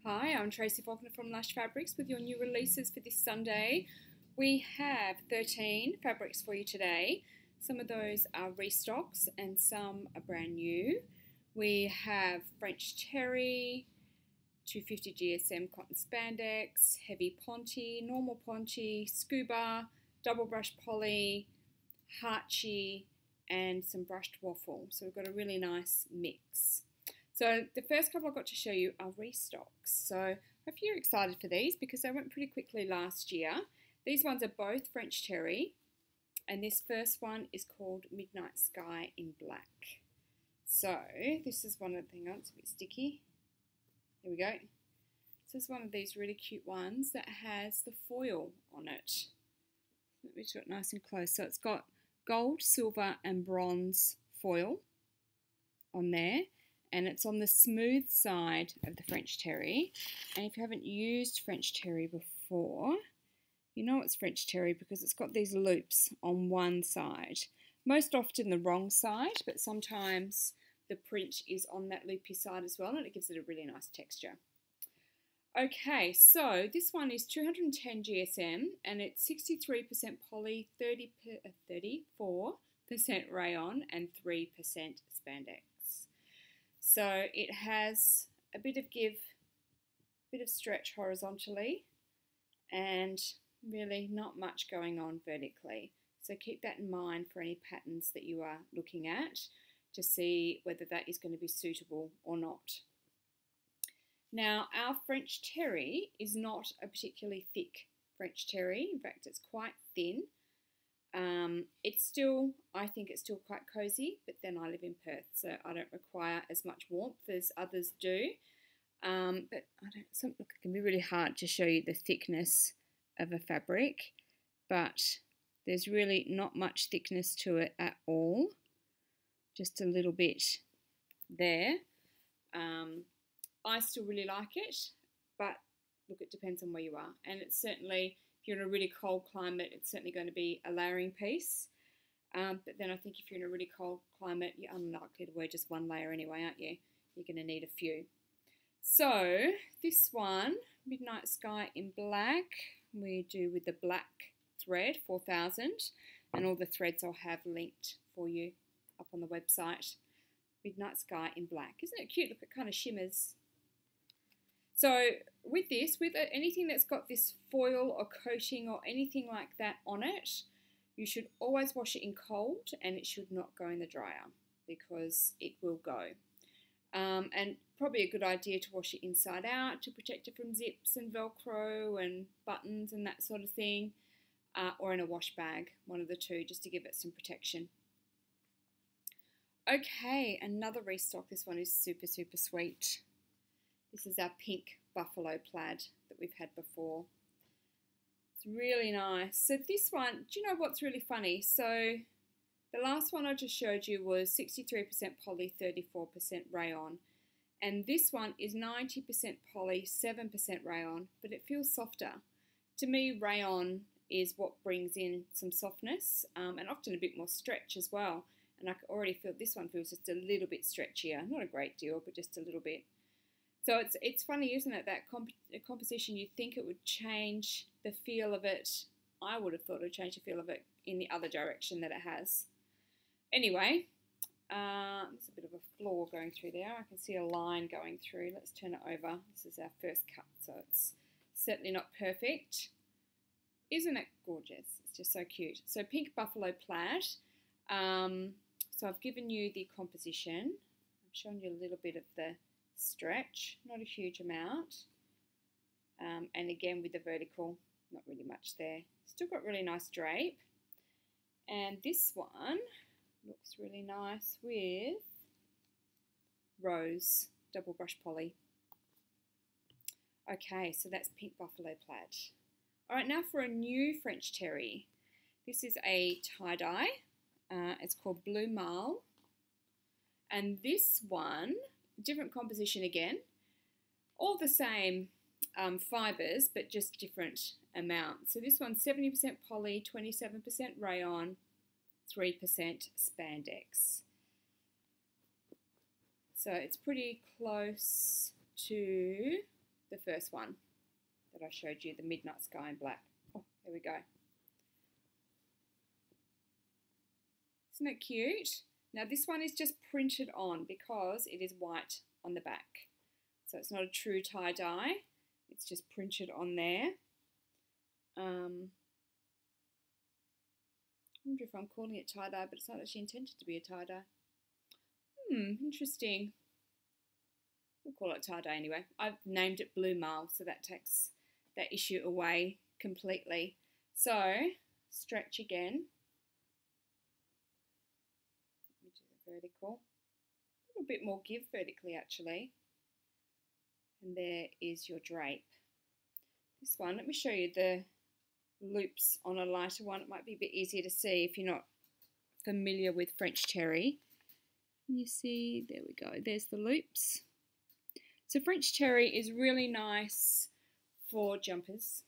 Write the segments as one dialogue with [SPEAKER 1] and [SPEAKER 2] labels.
[SPEAKER 1] Hi, I'm Tracy Faulkner from Lush Fabrics with your new releases for this Sunday. We have 13 fabrics for you today. Some of those are restocks and some are brand new. We have French Terry, 250 GSM Cotton Spandex, Heavy Ponte, Normal Ponte, Scuba, Double Brush Poly, Hachi, and some brushed waffle. So we've got a really nice mix. So the first couple I've got to show you are restocks. So I hope you're excited for these because they went pretty quickly last year. These ones are both French Terry, and this first one is called Midnight Sky in Black. So this is one of the, hang on, it's a bit sticky. There we go. This is one of these really cute ones that has the foil on it. Let me do it nice and close. So it's got gold, silver and bronze foil on there. And it's on the smooth side of the French Terry. And if you haven't used French Terry before, you know it's French Terry because it's got these loops on one side. Most often the wrong side, but sometimes the print is on that loopy side as well, and it gives it a really nice texture. Okay, so this one is 210 GSM, and it's 63% poly, 34% rayon, and 3% spandex. So it has a bit of give, a bit of stretch horizontally, and really not much going on vertically. So keep that in mind for any patterns that you are looking at to see whether that is going to be suitable or not. Now, our French Terry is not a particularly thick French Terry. In fact, it's quite thin. It's still, I think it's still quite cozy, but then I live in Perth, so I don't require as much warmth as others do. But look, it can be really hard to show you the thickness of a fabric, but there's really not much thickness to it at all. Just a little bit there. I still really like it, but look, it depends on where you are, and it's certainly, if you're in a really cold climate, it's certainly going to be a layering piece. But then I think if you're in a really cold climate, you're unlikely to wear just one layer anyway, aren't you? You're going to need a few. So this one, Midnight Sky in Black, we do with the black thread, 4000, and all the threads I'll have linked for you up on the website. Midnight Sky in Black. Isn't it cute? Look, it kind of shimmers. So with this, with anything that's got this foil or coating or anything like that on it, you should always wash it in cold, and it should not go in the dryer because it will go. And probably a good idea to wash it inside out to protect it from zips and Velcro and buttons and that sort of thing, or in a wash bag, one of the two, just to give it some protection. Okay, another restock. This one is super, super sweet. This is our pink buffalo plaid that we've had before. It's really nice. So this one, do you know what's really funny? So the last one I just showed you was 63% poly, 34% rayon. And this one is 90% poly, 7% rayon, but it feels softer. To me, rayon is what brings in some softness and often a bit more stretch as well. And I can already feel this one feels just a little bit stretchier. Not a great deal, but just a little bit. So it's funny, isn't it, that composition, you'd think it would change the feel of it. I would have thought it would change the feel of it in the other direction that it has. Anyway, there's a bit of a flaw going through there. I can see a line going through. Let's turn it over. This is our first cut, so it's certainly not perfect. Isn't it gorgeous? It's just so cute. So pink buffalo plaid. So I've given you the composition. I'm showing you a little bit of the stretch, not a huge amount. And again with the vertical, not really much there. Still got really nice drape. And this one looks really nice with rose double brush poly. Okay, so that's pink buffalo plaid. All right, now for a new French Terry. This is a tie-dye. It's called Blue Marl. And this one, different composition again. All the same fibres, but just different amounts. So this one's 70% poly, 27% rayon, 3% spandex. So it's pretty close to the first one that I showed you, the Midnight Sky in black. Oh, there we go. Isn't it cute? Now this one is just printed on because it is white on the back. So it's not a true tie-dye. It's just printed on there. I wonder if I'm calling it tie-dye, but it's not actually intended to be a tie-dye. Interesting. We'll call it tie-dye anyway. I've named it Blue Marl, so that takes that issue away completely. So, stretch again. Let me do the vertical. A little bit more give vertically, actually. And there is your drape. This one, let me show you the loops on a lighter one. It might be a bit easier to see if you're not familiar with French terry. You see, there we go, there's the loops. So French terry is really nice for jumpers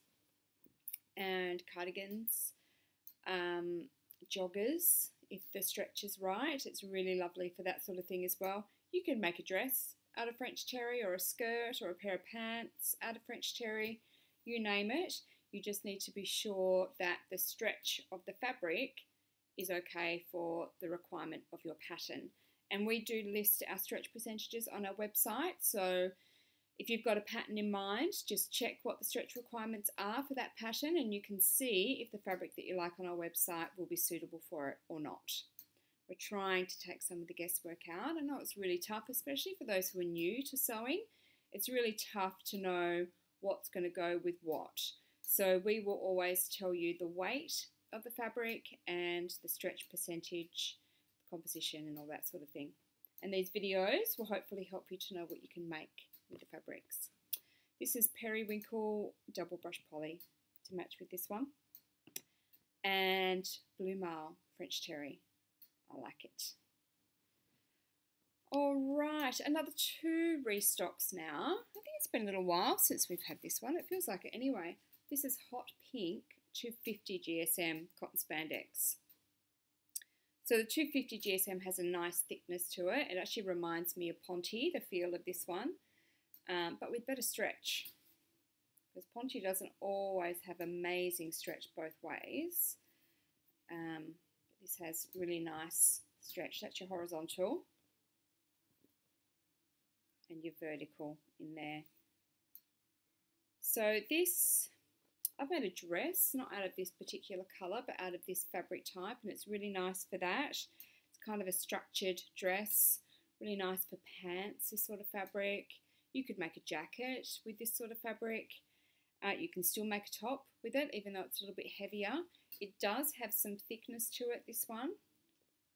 [SPEAKER 1] and cardigans, joggers, if the stretch is right. It's really lovely for that sort of thing as well. You can make a dress out of French terry, or a skirt, or a pair of pants out of French terry, you name it. You just need to be sure that the stretch of the fabric is okay for the requirement of your pattern. And we do list our stretch percentages on our website, so if you've got a pattern in mind, just check what the stretch requirements are for that pattern, and you can see if the fabric that you like on our website will be suitable for it or not. We're trying to take some of the guesswork out. I know it's really tough, especially for those who are new to sewing. It's really tough to know what's going to go with what. So we will always tell you the weight of the fabric and the stretch percentage, composition and all that sort of thing. And these videos will hopefully help you to know what you can make with the fabrics. This is Periwinkle Double Brush Poly to match with this one. And Blue Marl French Terry. I like it. All right, another 2 restocks now. I think it's been a little while since we've had this one. It feels like it anyway. This is Hot Pink 250 GSM Cotton Spandex. So the 250 GSM has a nice thickness to it. It actually reminds me of Ponte, the feel of this one, but with better stretch. Because Ponte doesn't always have amazing stretch both ways. This has really nice stretch. That's your horizontal and your vertical in there. So this, I've made a dress, not out of this particular colour, but out of this fabric type, and it's really nice for that. It's kind of a structured dress, really nice for pants, this sort of fabric. You could make a jacket with this sort of fabric. You can still make a top with it, even though it's a little bit heavier. It does have some thickness to it, this one.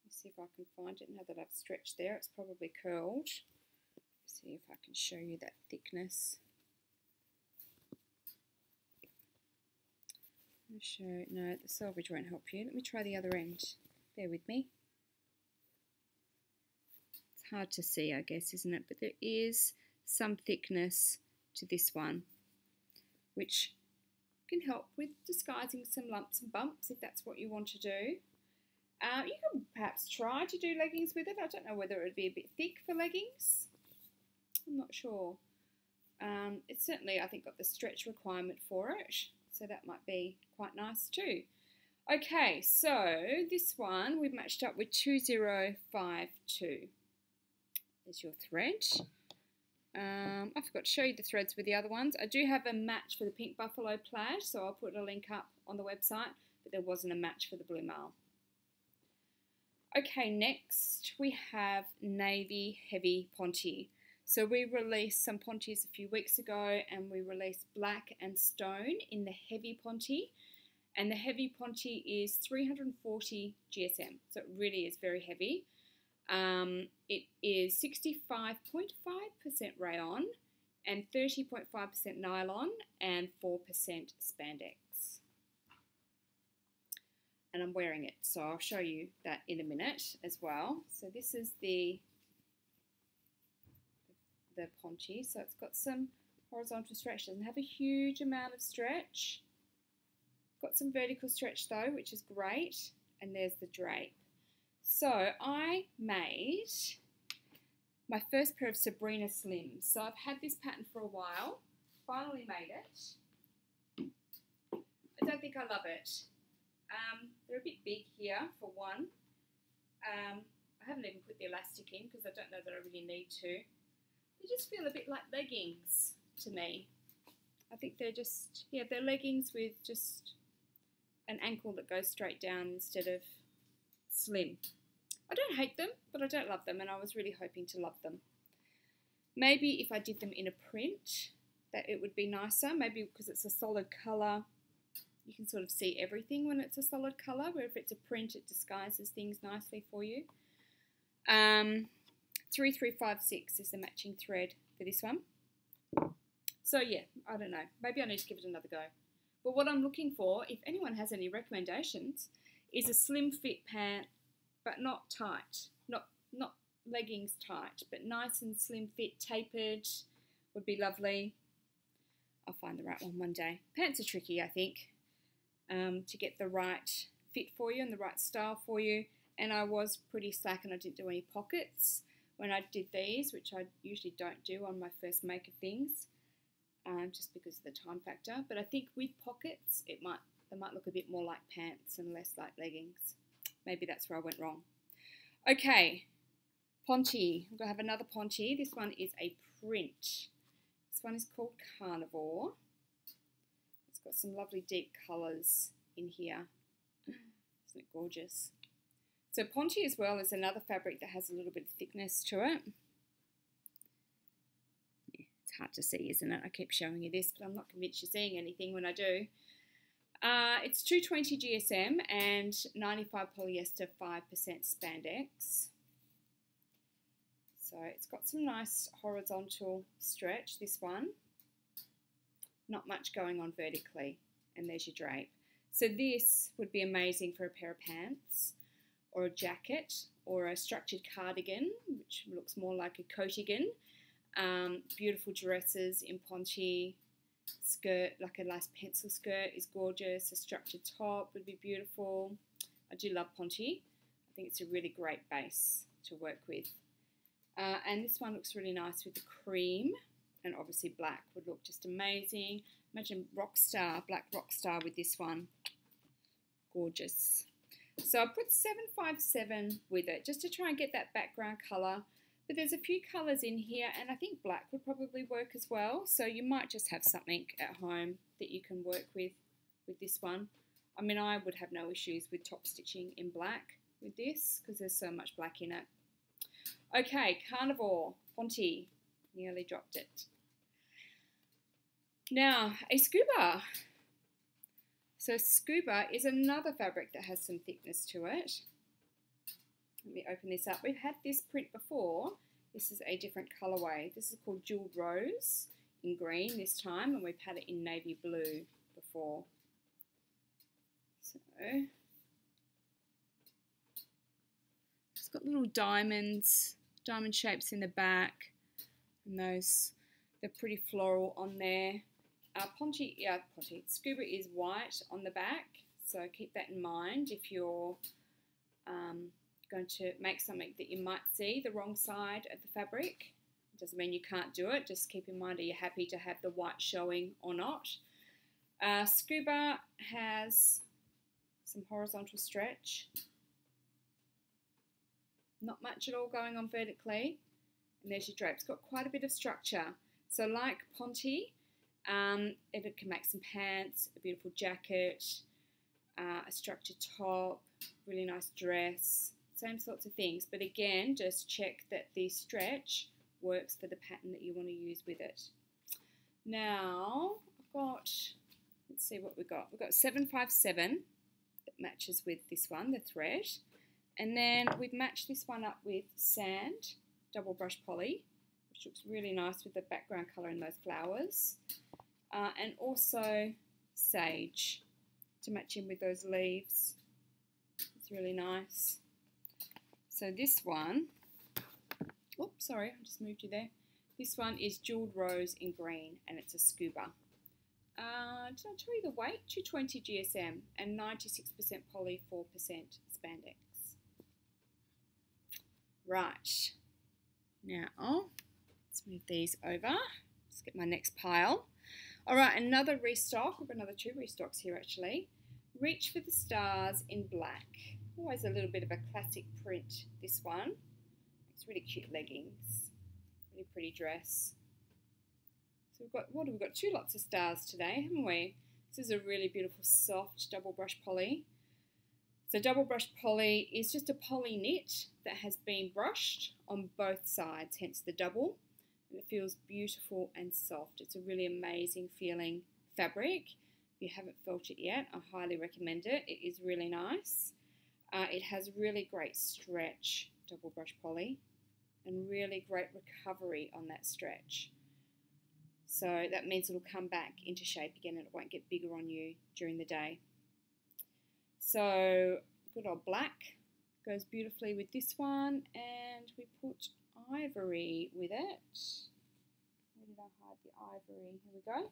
[SPEAKER 1] Let's see if I can find it now that I've stretched there. It's probably curled. Let's see if I can show you that thickness. I'll show, no, the selvage won't help you. Let me try the other end. Bear with me. It's hard to see, I guess, isn't it? But there is some thickness to this one, which can help with disguising some lumps and bumps if that's what you want to do. You can perhaps try to do leggings with it. I don't know whether it would be a bit thick for leggings. I'm not sure. It's certainly, I think, got the stretch requirement for it, so that might be quite nice too. Okay, so this one we've matched up with 2052. There's your thread. I forgot to show you the threads with the other ones. I do have a match for the pink buffalo plaid, so I'll put a link up on the website, but there wasn't a match for the blue marl. Okay, next we have navy heavy ponte. So we released some pontes a few weeks ago, and we released black and stone in the heavy ponte, and the heavy ponte is 340 GSM, so it really is very heavy. It is 65.5% rayon and 30.5% nylon and 4% spandex. And I'm wearing it, so I'll show you that in a minute as well. So this is the ponte, so it's got some horizontal stretch. Doesn't have a huge amount of stretch. Got some vertical stretch though, which is great. And there's the drape. So I made my first pair of Sabrina Slims. So I've had this pattern for a while, finally made it. I don't think I love it. They're a bit big here for one. I haven't even put the elastic in because I don't know that I really need to. They just feel a bit like leggings to me. I think they're just, yeah, they're leggings with just an ankle that goes straight down instead of slim. I don't hate them, but I don't love them, and I was really hoping to love them. Maybe if I did them in a print, that it would be nicer. Maybe because it's a solid colour, you can sort of see everything when it's a solid colour, where if it's a print, it disguises things nicely for you. 3356 is the matching thread for this one. So yeah, I don't know. Maybe I need to give it another go. But what I'm looking for, if anyone has any recommendations, is a slim fit pant, but not tight. Not leggings tight, but nice and slim fit, tapered would be lovely. I'll find the right one day. Pants are tricky, I think, to get the right fit for you and the right style for you. And I was pretty slack and I didn't do any pockets when I did these, which I usually don't do on my first make of things, just because of the time factor. But I think with pockets, they might look a bit more like pants and less like leggings. Maybe that's where I went wrong. Okay, Ponte. I'm going to have another Ponte. This one is a print. This one is called Carnivore. It's got some lovely deep colours in here. Isn't it gorgeous? So Ponte as well is another fabric that has a little bit of thickness to it. Yeah, it's hard to see, isn't it? I keep showing you this, but I'm not convinced you're seeing anything when I do. It's 220 GSM and 95 polyester, 5% spandex. So it's got some nice horizontal stretch, this one. Not much going on vertically, and there's your drape. So this would be amazing for a pair of pants or a jacket or a structured cardigan, which looks more like a coatigan. Beautiful dresses in Ponte. Skirt, like a nice pencil skirt, is gorgeous. A structured top would be beautiful. I do love Ponte. I think it's a really great base to work with. And this one looks really nice with the cream, and obviously black would look just amazing. Imagine Rockstar, black Rockstar with this one. Gorgeous. So I put 757 with it just to try and get that background colour. But there's a few colours in here, and I think black would probably work as well. So you might just have something at home that you can work with this one. I mean, I would have no issues with top stitching in black with this because there's so much black in it. Okay, Carnivore Ponte. Nearly dropped it. Now, a Scuba. So Scuba is another fabric that has some thickness to it. Let me open this up. We've had this print before. This is a different colourway. This is called Jeweled Rose in green this time, and we've had it in navy blue before. So it's got little diamonds, diamond shapes in the back, and those, they're pretty floral on there. Scuba is white on the back, so keep that in mind if you're going to make something that you might see the wrong side of the fabric. It doesn't mean you can't do it, just keep in mind, are you happy to have the white showing or not? Scuba has some horizontal stretch, not much at all going on vertically, and there's your drape. It's got quite a bit of structure, so like Ponte, it can make some pants, a beautiful jacket, a structured top, really nice dress, same sorts of things. But again, just check that the stretch works for the pattern that you want to use with it. Now, I've got, let's see what we've got. We've got 757 that matches with this one, the thread. And then we've matched this one up with Sand, double brush poly, which looks really nice with the background colour in those flowers. And also Sage to match in with those leaves. It's really nice. So this one, oops, sorry, I just moved you there. This one is Jeweled Rose in green, and it's a Scuba. Did I tell you the weight? 220 GSM and 96% poly, 4% spandex. Right, now let's move these over. Let's get my next pile. All right, another restock. We've got another 2 restocks here actually. Reach for the Stars in black. Always a little bit of a classic print, this one. It's really cute leggings. Really pretty dress. So we've got, what have we got? 2 lots of stars today, haven't we? This is a really beautiful soft double brush poly. So double brush poly is just a poly knit that has been brushed on both sides, hence the double. And it feels beautiful and soft. It's a really amazing feeling fabric. If you haven't felt it yet, I highly recommend it. It is really nice. It has really great stretch, double brush poly, and really great recovery on that stretch. So that means it'll come back into shape again and it won't get bigger on you during the day. So good old black goes beautifully with this one, and we put ivory with it. Where did I hide the ivory? Here we go.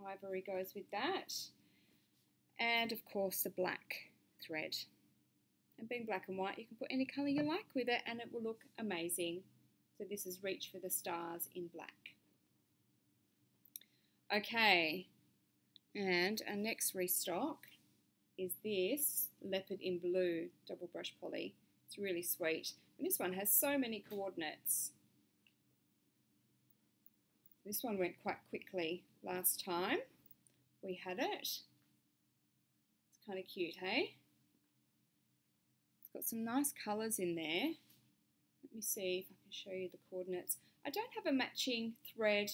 [SPEAKER 1] Ivory goes with that, and of course the black thread. And being black and white, you can put any colour you like with it and it will look amazing. So this is Reach for the Stars in black. Okay, and our next restock is this Leopard in blue double brush poly. It's really sweet. And this one has so many coordinates. This one went quite quickly last time we had it. It's kind of cute, hey? It's got some nice colours in there. Let me see if I can show you the coordinates. I don't have a matching thread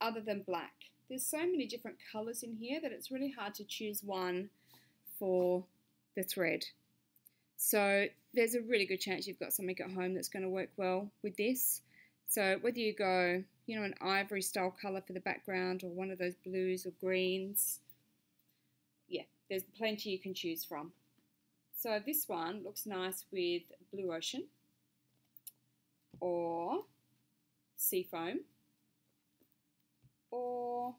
[SPEAKER 1] other than black. There's so many different colours in here that it's really hard to choose one for the thread. So there's a really good chance you've got something at home that's going to work well with this. So whether you go, you know, an ivory style colour for the background or one of those blues or greens, yeah, there's plenty you can choose from. So this one looks nice with Blue Ocean or Seafoam or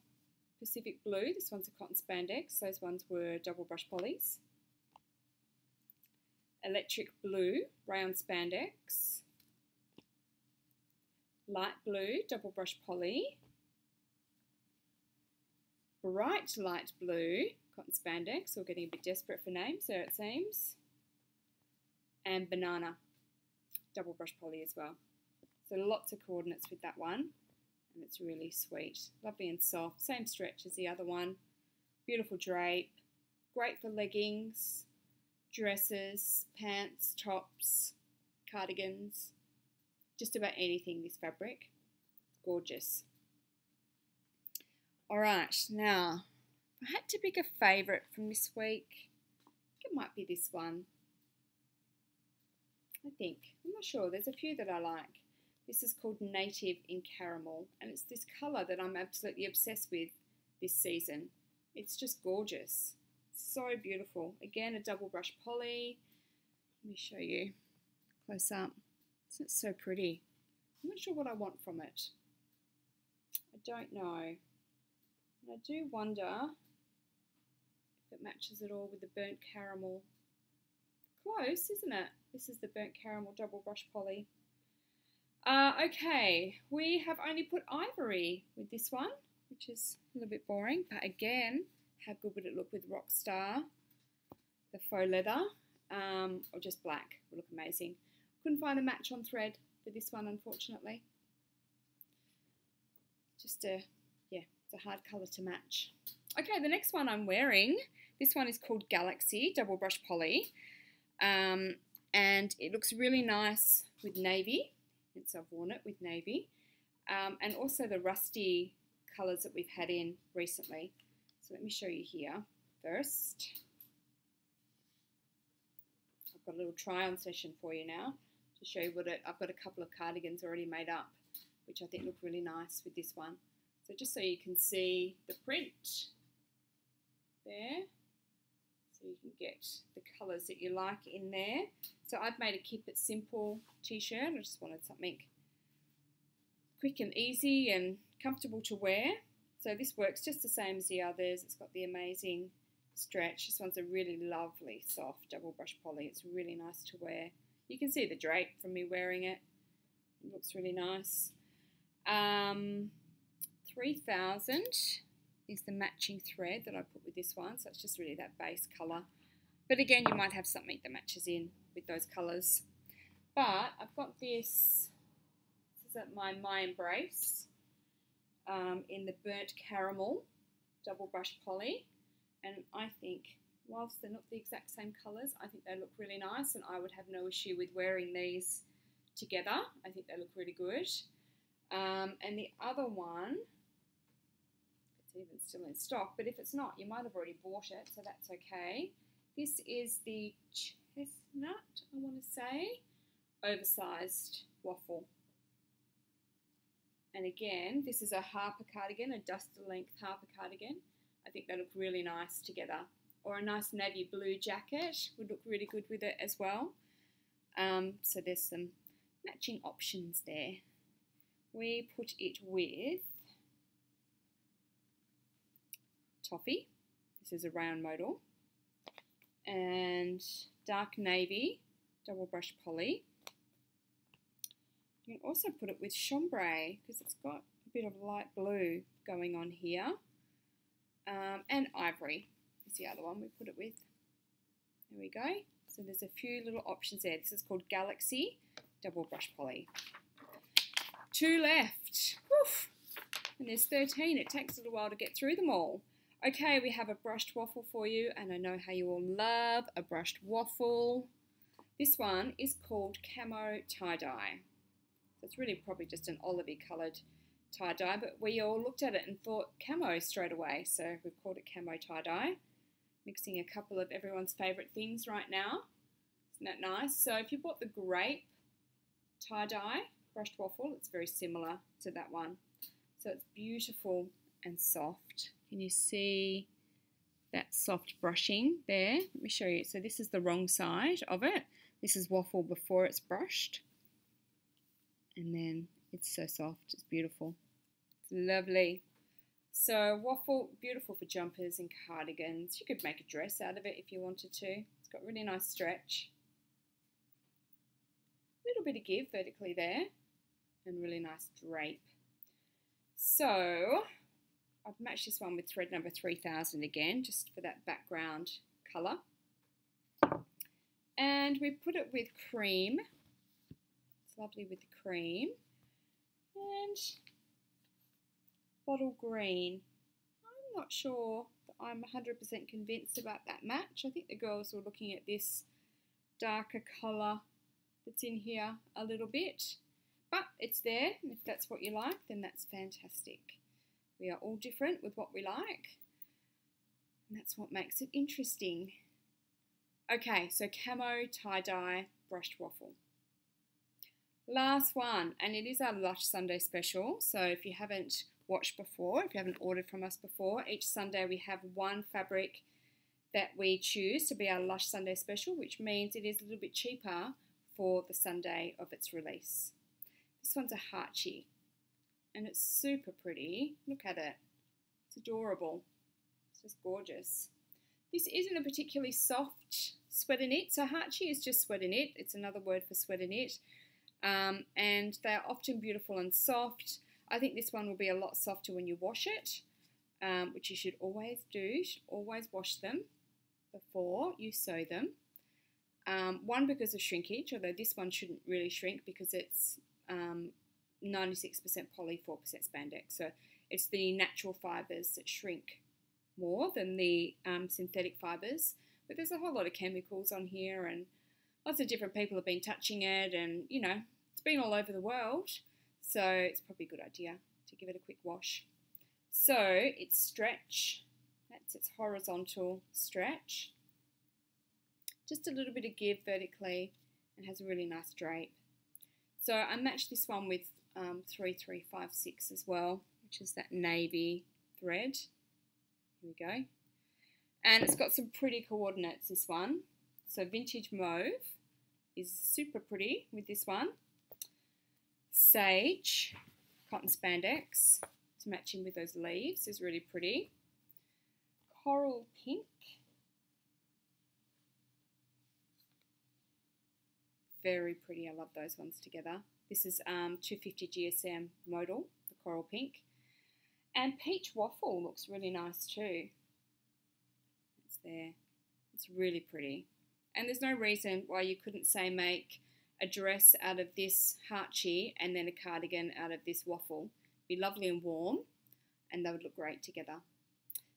[SPEAKER 1] Pacific Blue. This one's a Cotton Spandex. Those ones were double brush polys. Electric Blue, Rayon Spandex. Light Blue, double brush poly. Bright Light Blue, Cotton Spandex. We're getting a bit desperate for names, there it seems. And Banana, double brush poly as well. So lots of coordinates with that one. And it's really sweet. Lovely and soft. Same stretch as the other one. Beautiful drape. Great for leggings, dresses, pants, tops, cardigans. Just about anything, this fabric. Gorgeous. Alright, now, if I had to pick a favourite from this week, I think it might be this one. I think. I'm not sure. There's a few that I like. This is called Native in Caramel, and it's this colour that I'm absolutely obsessed with this season. It's just gorgeous. So beautiful. Again, a double brush poly. Let me show you close up. Isn't it so pretty? I'm not sure what I want from it. I don't know. And I do wonder if it matches at all with the burnt caramel. Close, isn't it? This is the burnt caramel double brush poly. Okay, we have only put ivory with this one, which is a little bit boring, but again, how good would it look with Rockstar, the faux leather, or just black? It would look amazing. Couldn't find a match on thread for this one, unfortunately. Just yeah, it's a hard colour to match. Okay, the next one I'm wearing, this one is called Galaxy Double Brush Poly, and it looks really nice with navy. Hence I've worn it with navy, and also the rusty colours that we've had in recently. So let me show you here first. I've got a little try-on session for you now to show you what I've got a couple of cardigans already made up, which I think look really nice with this one. So just so you can see the print there, so you can get the colours that you like in there. So I've made a Keep It Simple t-shirt. I just wanted something quick and easy and comfortable to wear. So this works just the same as the others. It's got the amazing stretch. This one's a really lovely soft double brush poly. It's really nice to wear. You can see the drape from me wearing it. It looks really nice. 3000 is the matching thread that I put with this one, so it's just really that base colour. But again, you might have something that matches in with those colours. But I've got this is my Embrace in the burnt caramel double brush poly, and I think whilst they're not the exact same colours, I think they look really nice, and I would have no issue with wearing these together. I think they look really good. And the other one, it's even still in stock, but if it's not, you might have already bought it, so that's okay. This is the chestnut, I want to say, oversized waffle. And again, this is a Harper cardigan, a duster length Harper cardigan. I think they look really nice together. Or a nice navy blue jacket would look really good with it as well. So there's some matching options there. We put it with toffee. This is a round modal. And dark navy, double brush poly. You can also put it with chambray because it's got a bit of light blue going on here. And ivory is the other one we put it with. There we go. So there's a few little options there. This is called Galaxy double brush poly. 2 left. Woof. And there's 13. It takes a little while to get through them all. Okay, we have a brushed waffle for you, and I know how you all love a brushed waffle. This one is called Camo Tie Dye. So it's really probably just an olivey coloured tie dye, but we all looked at it and thought camo straight away, so we've called it Camo Tie Dye. Mixing a couple of everyone's favourite things right now. Isn't that nice? So if you bought the grape tie dye brushed waffle, it's very similar to that one. So it's beautiful and soft. Can you see that soft brushing there? Let me show you. So this is the wrong side of it. This is waffle before it's brushed. And then it's so soft, it's beautiful. It's lovely. So waffle, beautiful for jumpers and cardigans. You could make a dress out of it if you wanted to. It's got really nice stretch. A little bit of give vertically there. And really nice drape. So I've matched this one with thread number 3000 again, just for that background colour. And we put it with cream. It's lovely with the cream. And bottle green. I'm not sure that I'm 100% convinced about that match. I think the girls were looking at this darker colour that's in here a little bit. But it's there, and if that's what you like, then that's fantastic. We are all different with what we like, and that's what makes it interesting. Okay, so Camo Tie Dye brushed waffle. Last one, and it is our Lush Sunday special, so if you haven't watched before, if you haven't ordered from us before, each Sunday we have one fabric that we choose to be our Lush Sunday special, which means it is a little bit cheaper for the Sunday of its release. This one's a Hachi, and it's super pretty. Look at it. It's adorable. It's just gorgeous. This isn't a particularly soft sweater knit, so Hachi is just sweater knit. It's another word for sweater knit. And they're often beautiful and soft. I think this one will be a lot softer when you wash it, which you should always do. You should always wash them before you sew them. One, because of shrinkage, although this one shouldn't really shrink because it's 96% poly, 4% spandex. So it's the natural fibres that shrink more than the synthetic fibres. But there's a whole lot of chemicals on here, and lots of different people have been touching it, and you know, it's been all over the world. So it's probably a good idea to give it a quick wash. So it's stretch. That's its horizontal stretch. Just a little bit of give vertically, and has a really nice drape. So I matched this one with 3356 as well, which is that navy thread. Here we go. And it's got some pretty coordinates, this one. So vintage mauve is super pretty with this one. Sage, cotton spandex, it's matching with those leaves, is really pretty. Coral pink. Very pretty, I love those ones together. This is 250 GSM modal, the coral pink. And peach waffle looks really nice too. It's there. It's really pretty. And there's no reason why you couldn't say make a dress out of this Hachi and then a cardigan out of this waffle. Be lovely and warm, and they would look great together.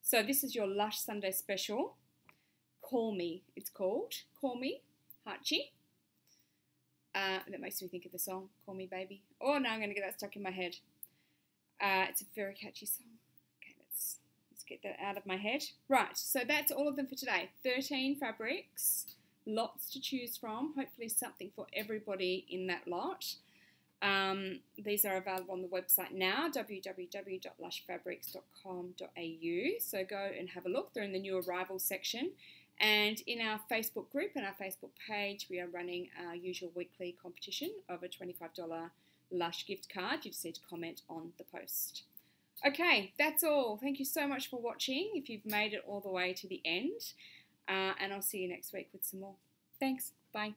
[SPEAKER 1] So this is your Lush Sunday special. Call Me, it's called. Call Me, Hachi. That makes me think of the song, Call Me Baby. Oh, no, I'm going to get that stuck in my head. It's a very catchy song. Okay, let's get that out of my head. Right, so that's all of them for today. 13 fabrics, lots to choose from. Hopefully something for everybody in that lot. These are available on the website now, www.lushfabrics.com.au. So go and have a look. They're in the new arrivals section. And in our Facebook group and our Facebook page, we are running our usual weekly competition of a $25 Lush gift card. You just need to comment on the post. Okay, that's all. Thank you so much for watching, if you've made it all the way to the end. And I'll see you next week with some more. Thanks. Bye.